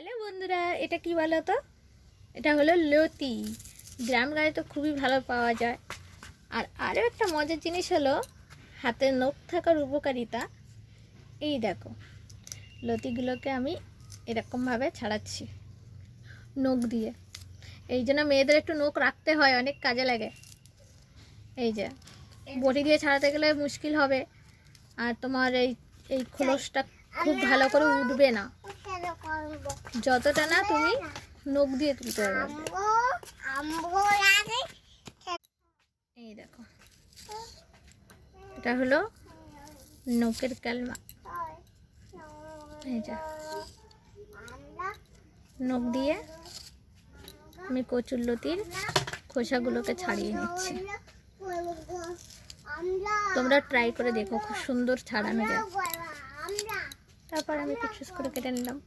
Hello বন্ধুরা, এটা কি বলো তো? এটা হলো লতি। গ্রামগঞ্জে তো খুবই ভালো পাওয়া যায়। আর আরও একটা মজার জিনিস হলো হাতে নখ থাকার উপকারিতা। এই দেখো, লতিগুলোকে আমি এরকমভাবে ছাড়াচ্ছি নখ দিয়ে। এই জন্য মেয়েদের একটু নখ রাখতে হয়, অনেক কাজে লাগে। এই যে বটি দিয়ে ছাড়াতে গেলে মুশকিল হবে, আর তোমার এই এই খোলসটা খুব ভালো করে উঠবে না, যতটা না তুমি নখ দিয়ে তুলতে পারবে। এই দেখো, এটা হলো নখের কালমা। এই যে নখ দিয়ে আমি কচুরলতির খোসাগুলোকে ছাড়িয়ে নিচ্ছি। তোমরা ট্রাই করে দেখো, খুব সুন্দর ছাড়ানো যায়। তারপর আমি পিস পিস করে কেটে নিলাম।